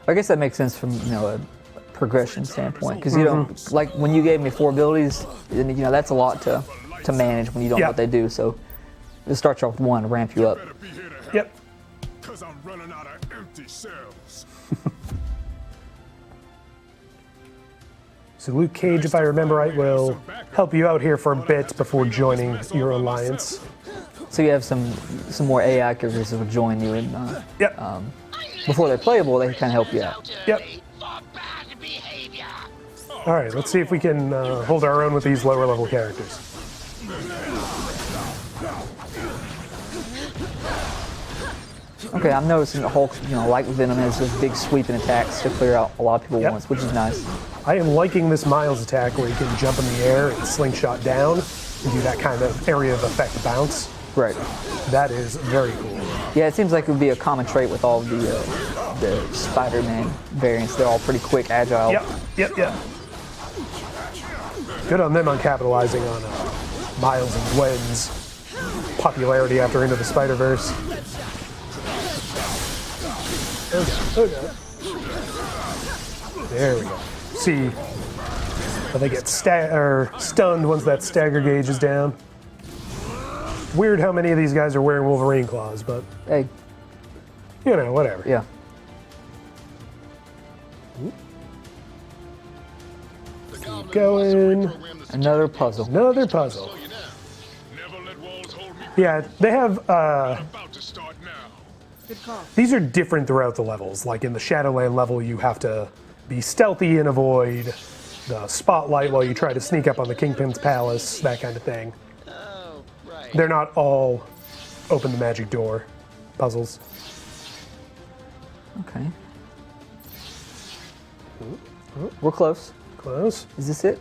I guess that makes sense from a progression standpoint, because you don't like when you gave me 4 abilities, and that's a lot to manage when you don't know Yeah. what they do. So it starts off with 1 to ramp you up. Better be here to help. Yep. Cause I'm running out of empty cells. So Luke Cage, if I remember right, will help you out here for a bit before joining your alliance. So you have some more AI characters that will join you, and Yep. before they're playable, they can kind of help you out. Yep. All right, let's see if we can hold our own with these lower level characters. Okay, I'm noticing that Hulk, like Venom, has those big sweeping attacks to clear out a lot of people at Yep. once, which is nice. I am liking this Miles attack where you can jump in the air and slingshot down and do that kind of area of effect bounce. Right. That is very cool. Yeah, it seems like it would be a common trait with all the Spider-Man variants. They're all pretty quick, agile. Yep. Good on them on capitalizing on Miles and Gwen's popularity after Into the Spider-Verse. Okay. There we go. See how they get stunned once that stagger gauge is down. Weird how many of these guys are wearing Wolverine claws, but Hey, whatever. yeah. Keep going. Another puzzle. Another puzzle. Never let walls hold me. Yeah, they have About to start now. Good call. These are different throughout the levels. Like in the Shadowland level, you have to be stealthy and avoid the spotlight while you try to sneak up on the Kingpin's palace, that kind of thing. Oh, right. They're not all open the magic door puzzles. Okay. We're close. Close. Is this it?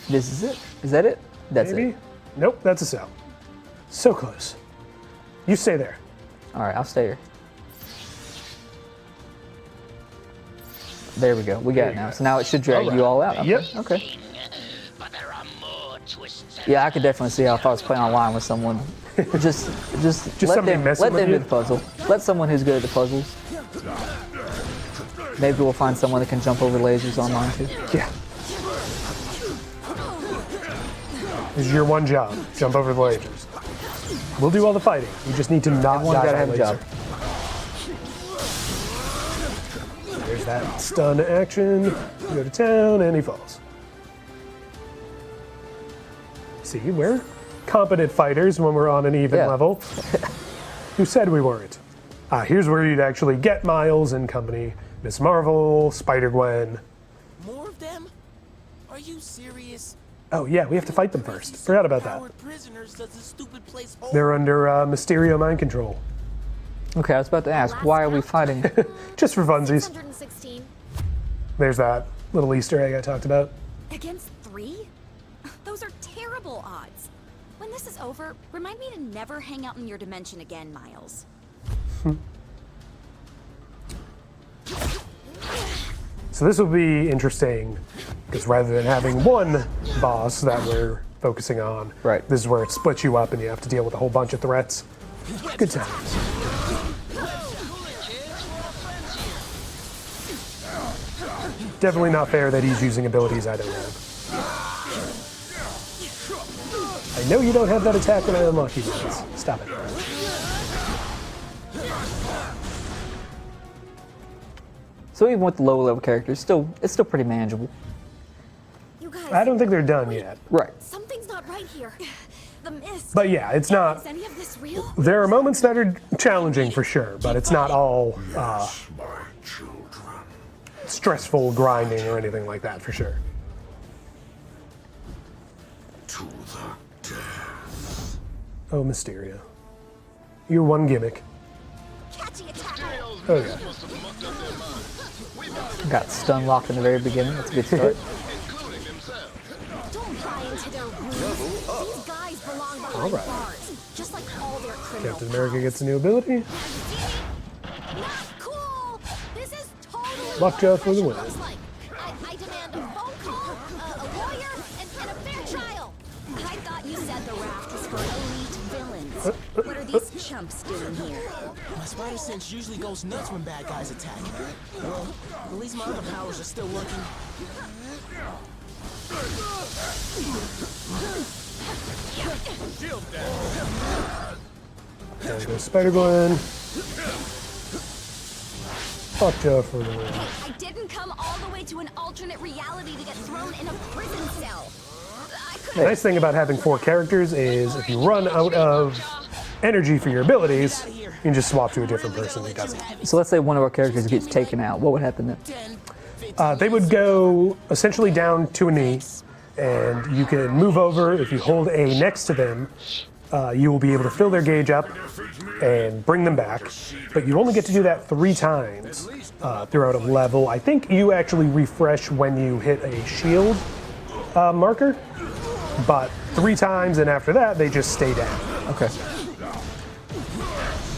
This is it? Is that it? That's Maybe? it. Nope, that's a cell. So close. You stay there. All right, I'll stay here. There we go. We got There it you now. go. So now it should drag All right. you all out. Okay. Yep. Okay. But there are more twists. Yeah, I could definitely see how if I was playing online with someone, just let somebody them messing let with them do you? the puzzle. Let someone who's good at the puzzles. Maybe we'll find someone that can jump over lasers online too. Yeah. This is your one job. Jump over the lasers. We'll do all the fighting. You just need to not Everyone's die gotta by have a laser. job. There's that stun action. You go to town and he falls. See, we're competent fighters when we're on an even Yeah. level. Who said we weren't? Here's where you'd actually get Miles and company. Miss Marvel, Spider-Gwen. More of them? Are you serious? Oh yeah, we have to fight them first. Forgot about that. Coward prisoners does this stupid place hold? They're under Mysterio mind control. Okay, I was about to ask, why are we fighting? Just for funsies. 616 There's that little Easter egg I talked about. against 3? Those are terrible odds. When this is over, remind me to never hang out in your dimension again, Miles. So this will be interesting, because rather than having one boss that we're focusing on, Right. this is where it splits you up and you have to deal with a whole bunch of threats. Good times. Definitely not fair that he's using abilities I don't have. I know you don't have that attack when I unlock you guys. Stop it. So even with the lower level characters, it's still pretty manageable. You guys, I don't think they're done yet. Right. something's not right here. The mist. But yeah, it's not. Is any of this real? There are moments that are challenging for sure, but it's not all My children. stressful grinding or anything like that for sure. To the death. Oh, Mysterio. Your one gimmick. Catchy attack. Oh yeah. Got stun locked in the very beginning. That's a good start. Don't buy into their rules. These guys belong behind Alright. bars, just like all their criminal Captain America pals. gets a new ability. Not cool. This is totally Lockjaw what for the oppression win. looks like. I demand a phone call, a lawyer, and a fair trial. I thought you said the raft was for elite villains. What are these chumps doing here? My spider sense usually goes nuts when bad guys attack. Well, at least my other powers are still working. There goes Spider-Gwen. Lockjaw for the win. I didn't come all the way to an alternate reality to get thrown in a prison cell. I The could nice thing about having 4 characters is if you run out of energy for your abilities, you can just swap to a different person who doesn't. So let's say one of our characters gets taken out. What would happen then? 10, 15, They would go essentially down to a knee, and you can move over. If you hold A next to them, you will be able to fill their gauge up and bring them back. But you only get to do that 3 times throughout a level. I think you actually refresh when you hit a shield marker, but 3 times, and after that, they just stay down, Okay.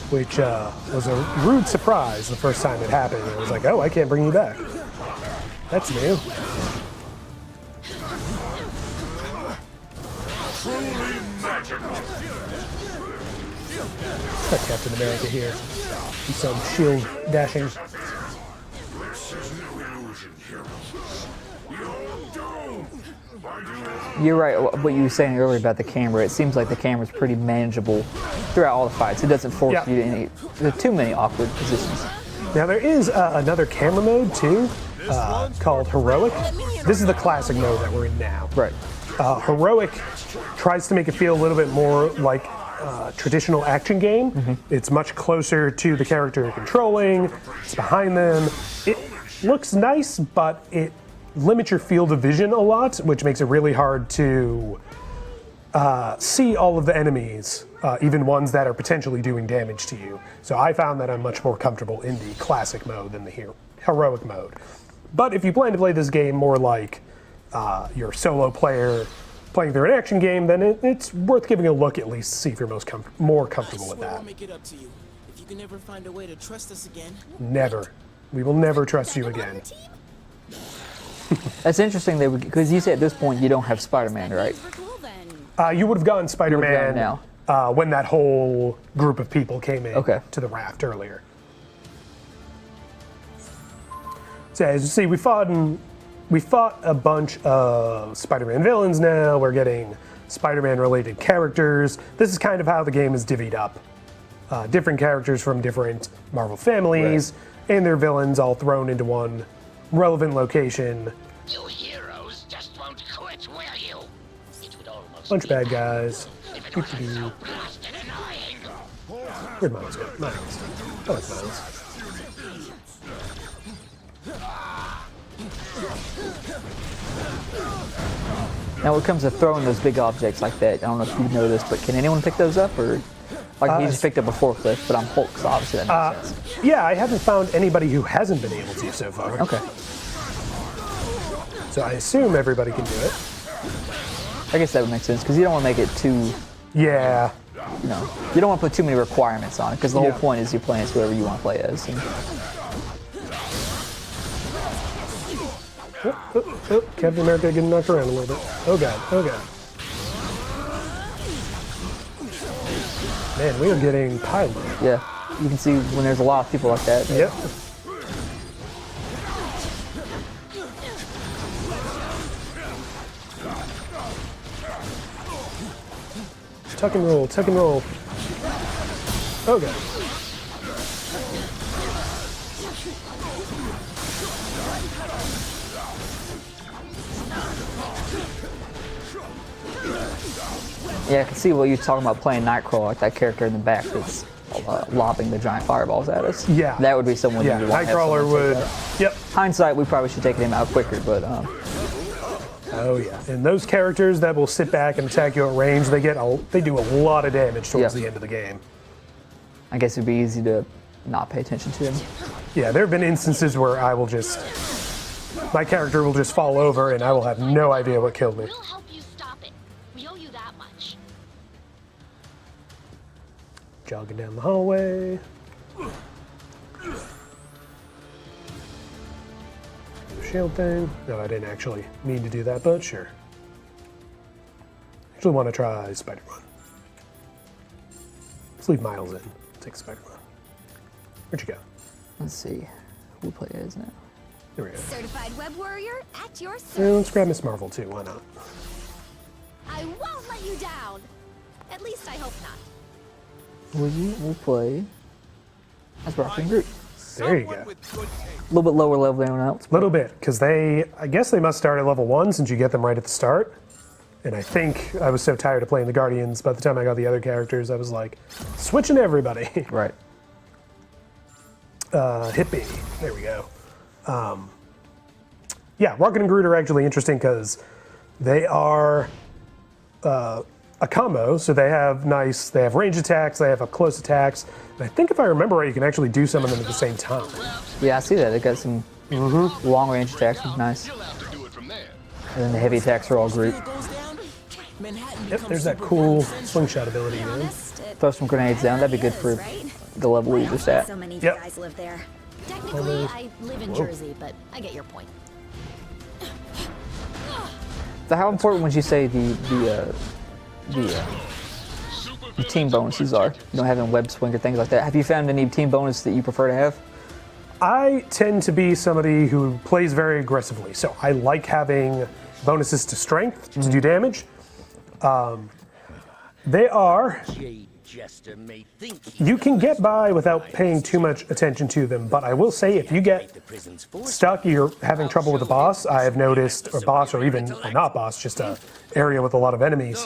which was a rude surprise the first time it happened. It was like, oh, I can't bring you back. That's new. Truly magical. Got Captain America here. Do some shield dashing. This is no illusion, hero. You're doomed. You're right. What you were saying earlier about the camera. It seems like the camera's pretty manageable throughout all the fights. It doesn't force Yeah. you to any. There are too many awkward positions. Now there is another camera mode too, called Heroic. This is the classic mode that we're in now. Right. Heroic tries to make it feel a little bit more like traditional action game. It's much closer to the character you're controlling. It's behind them. It looks nice, but it limits your field of vision a lot, which makes it really hard to see all of the enemies, even ones that are potentially doing damage to you. So I found that I'm much more comfortable in the classic mode than the heroic mode. But if you plan to play this game more like you're a solo player playing through an action game, then it's worth giving a look at least to see if you're more comfortable with that. I'll make it up to you. If you can never find a way to trust us again. Never. We will never trust you again. That's interesting, because you say at this point you don't have Spider-Man, right? You would have gotten Spider-Man now. when that whole group of people came in to the raft earlier. So as you see, we fought a bunch of Spider-Man villains now. We're getting Spider-Man related characters. This is kind of how the game is divvied up. Different characters from different Marvel families and their villains all thrown into one relevant location. You heroes just won't quit, will you? It would almost Bunch of be bad guys. if it wasn't so blasted annoying. Where'd Miles go? Miles. I like Miles. Now, when it comes to throwing those big objects like that, I don't know if you noticed, but can anyone pick those up? Or like he just picked up a forklift, but I'm Hulk, so obviously that makes sense. Yeah, I haven't found anybody who hasn't been able to so far. Okay. So I assume everybody can do it. I guess that would make sense, because you don't want to make it too, Yeah. you don't want to put too many requirements on it, because the whole point is you're playing as whoever you want to play as. And Captain America getting knocked around a little bit. Oh god, oh god. Man, we are getting piled. yeah, you can see when there's a lot of people like that. Yep. Tuck and roll, tuck and roll. Oh god. Yeah, I can see what you're talking about playing Nightcrawler, like that character in the back that's lobbing the giant fireballs at us. Yeah. That would be someone Yeah, you would want to have Nightcrawler someone take would. out. Yep. Hindsight, we probably should have taken him out quicker, but Oh yeah. And those characters that will sit back and attack you at range, they do a lot of damage towards the end of the game. I guess it'd be easy to not pay attention to him. Yeah, there have been instances where my character will just fall over and I will have no idea what killed me. We'll help you stop it. We owe you that much. Jogging down the hallway. Shield thing. No, I didn't actually mean to do that, but sure. Actually want to try Spider-Man. Let's leave Miles in. Take Spider-Man. Where'd you go? Let's see. Who play as now? There we go. Certified web warrior at your service. Yeah, let's grab Miss Marvel too. Why not? I won't let you down. At least I hope not. We'll play as Rocket and Groot. There you go. A little bit lower level than anyone else. A little bit, because I guess they must start at level 1 since you get them right at the start. And I think I was so tired of playing the Guardians, by the time I got the other characters, I was like, switching to everybody. Right. Hippie. There we go. Yeah, Rocket and Groot are actually interesting because they are a combo, so they have range attacks, they have up close attacks, and I think if I remember right, you can actually do some of them at the same time. Yeah, I see that. They got some long range attacks, which is nice. And then the heavy attacks are all Groot. Yep, there's that cool slingshot ability, man. Throw some grenades down. That'd be good for the level we just at. So many Yep. guys live there. Technically, I live in Jersey, but I get your point. So how important would you say the team bonuses are? You know, having web swing or things like that. Have you found any team bonus that you prefer to have? I tend to be somebody who plays very aggressively, so I like having bonuses to strength to do damage. You can get by without paying too much attention to them, but I will say if you get stuck, you're having trouble with a boss, I have noticed, or boss, or even or not boss, just a area with a lot of enemies.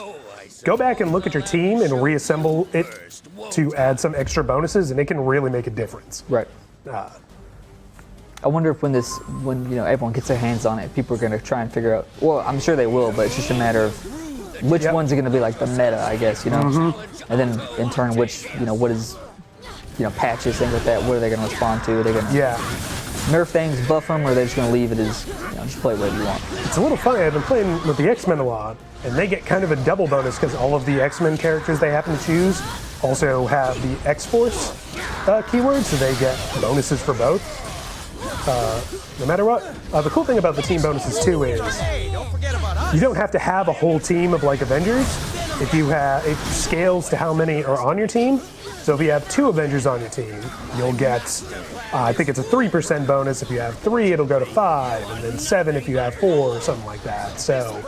go back and look at your team and reassemble it to add some extra bonuses, and it can really make a difference. Right. I wonder if when everyone gets their hands on it, people are going to try and figure out. Well, I'm sure they will, but it's just a matter of which ones are going to be like the meta, I guess, and then in turn, what is, patches, things like that. What are they going to respond to? Are they going to nerf things, buff them, or are they just going to leave it as, just play whatever you want? It's a little funny. I've been playing with the X-Men a lot, and they get kind of a double bonus because all of the X-Men characters they happen to choose also have the X-Force keyword, so they get bonuses for both. No matter what. The cool thing about the team bonuses too is you don't have to have a whole team of like Avengers. It scales to how many are on your team. So if you have 2 Avengers on your team, you'll get, I think it's a 3% bonus. If you have 3, it'll go to 5, and then 7 if you have 4, or something like that. So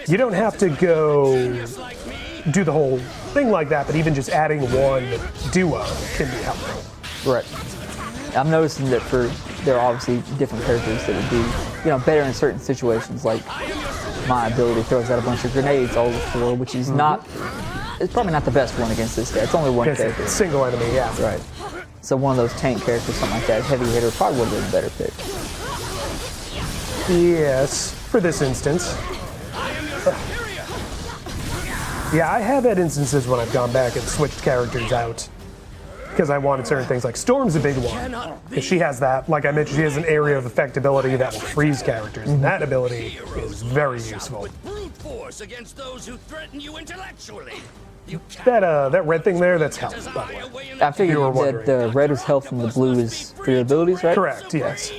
you don't have to go do the whole thing like that, but even just adding one duo can be helpful. Right. I'm noticing that there are obviously different characters that would do, better in certain situations. Like my ability throws out a bunch of grenades all over the floor, which is it's probably not the best one against this guy. It's only one character. It's a single enemy, yeah. Right. So one of those tank characters, something like that, heavy hitter, probably would have been a better pick. Yes, for this instance. Yeah, I have had instances when I've gone back and switched characters out because I wanted certain things. Like Storm's a big one, because she has that, like I mentioned, she has an area of effect ability that will freeze characters, and that ability is very useful. Against those who threaten you intellectually. That red thing there, that's health, by the way. I figured that the red is health and the blue is for your abilities, right? Correct, yes.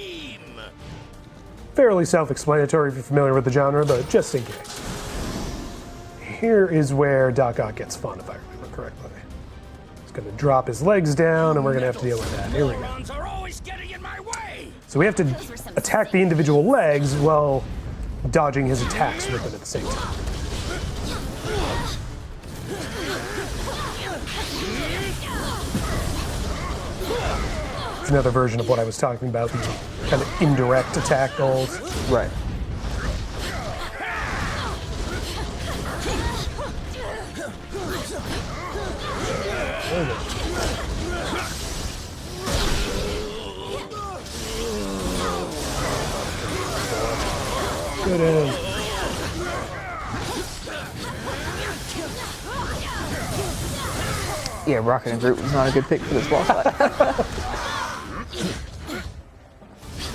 Fairly self-explanatory if you're familiar with the genre, but just in case. Here is where Doc Ock gets fun, if I remember correctly. He's going to drop his legs down, and we're going to have to deal with that. Here we go. So we have to attack the individual legs while dodging his attacks with it at the same time. It's another version of what I was talking about, the kind of indirect attack goals. Right. Good in. Yeah, Rocket and Groot was not a good pick for this boss fight.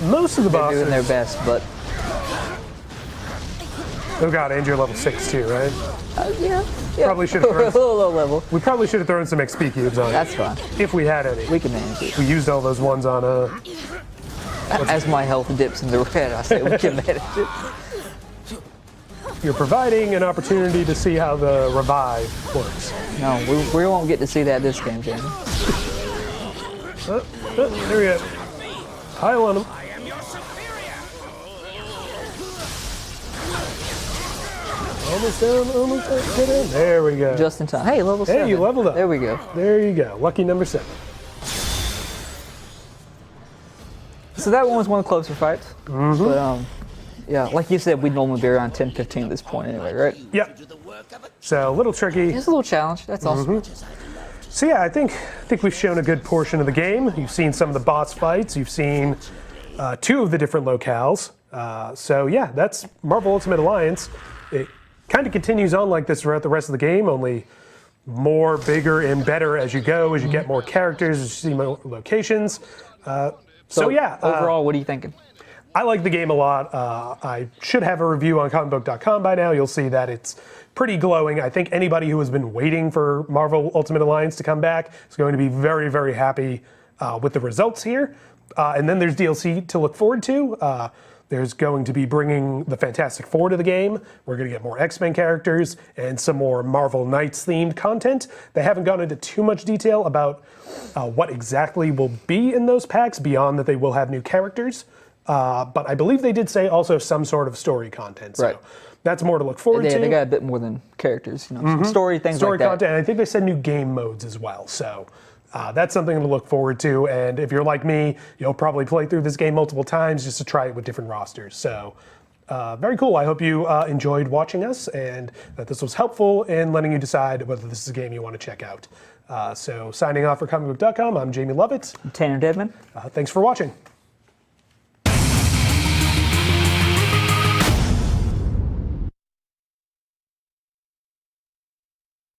Most of the They're bosses doing their best, but oh god, and you're level 6 too, right? yeah. Probably should have We're a thrown. little low level. We probably should have thrown some XP cubes on it. That's fine. If we had any. We can manage it. We used all those ones on As my health dips in the red, I say we can manage it. You're providing an opportunity to see how the revive works. No, we won't get to see that this game, Jamie. There we go. Pile on him. Almost down, almost down. Get in. There we go. Just in time. Hey, level 7. Hey, you leveled up. There we go. There you go. Lucky number 7. So that one was one of the closer fights. But, yeah, like you said, we'd normally be around 10, 15 at this point anyway, right? Yep. So a little tricky. It's a little challenge, that's all. So yeah, I think we've shown a good portion of the game. You've seen some of the boss fights. You've seen 2 of the different locales. So yeah, that's Marvel Ultimate Alliance. It kind of continues on like this throughout the rest of the game, only more, bigger, and better as you go, as you get more characters, as you see more locations. So yeah. Overall, what are you thinking? I like the game a lot. I should have a review on Comicbook.com by now. You'll see that it's pretty glowing. I think anybody who has been waiting for Marvel Ultimate Alliance to come back is going to be very, very happy with the results here. And then there's DLC to look forward to. There's going to be bringing the Fantastic Four to the game. We're going to get more X-Men characters and some more Marvel Knights themed content. They haven't gone into too much detail about what exactly will be in those packs beyond that they will have new characters. But I believe they did say also some sort of story content. So that's more to look forward to. They got a bit more than characters, some story, things like that. Story content, and I think they said new game modes as well. So that's something to look forward to. And if you're like me, you'll probably play through this game multiple times just to try it with different rosters. So very cool. I hope you enjoyed watching us and that this was helpful in letting you decide whether this is a game you want to check out. So signing off for Comicbook.com, I'm Jamie Lovett. Tanner Deadman. Thanks for watching.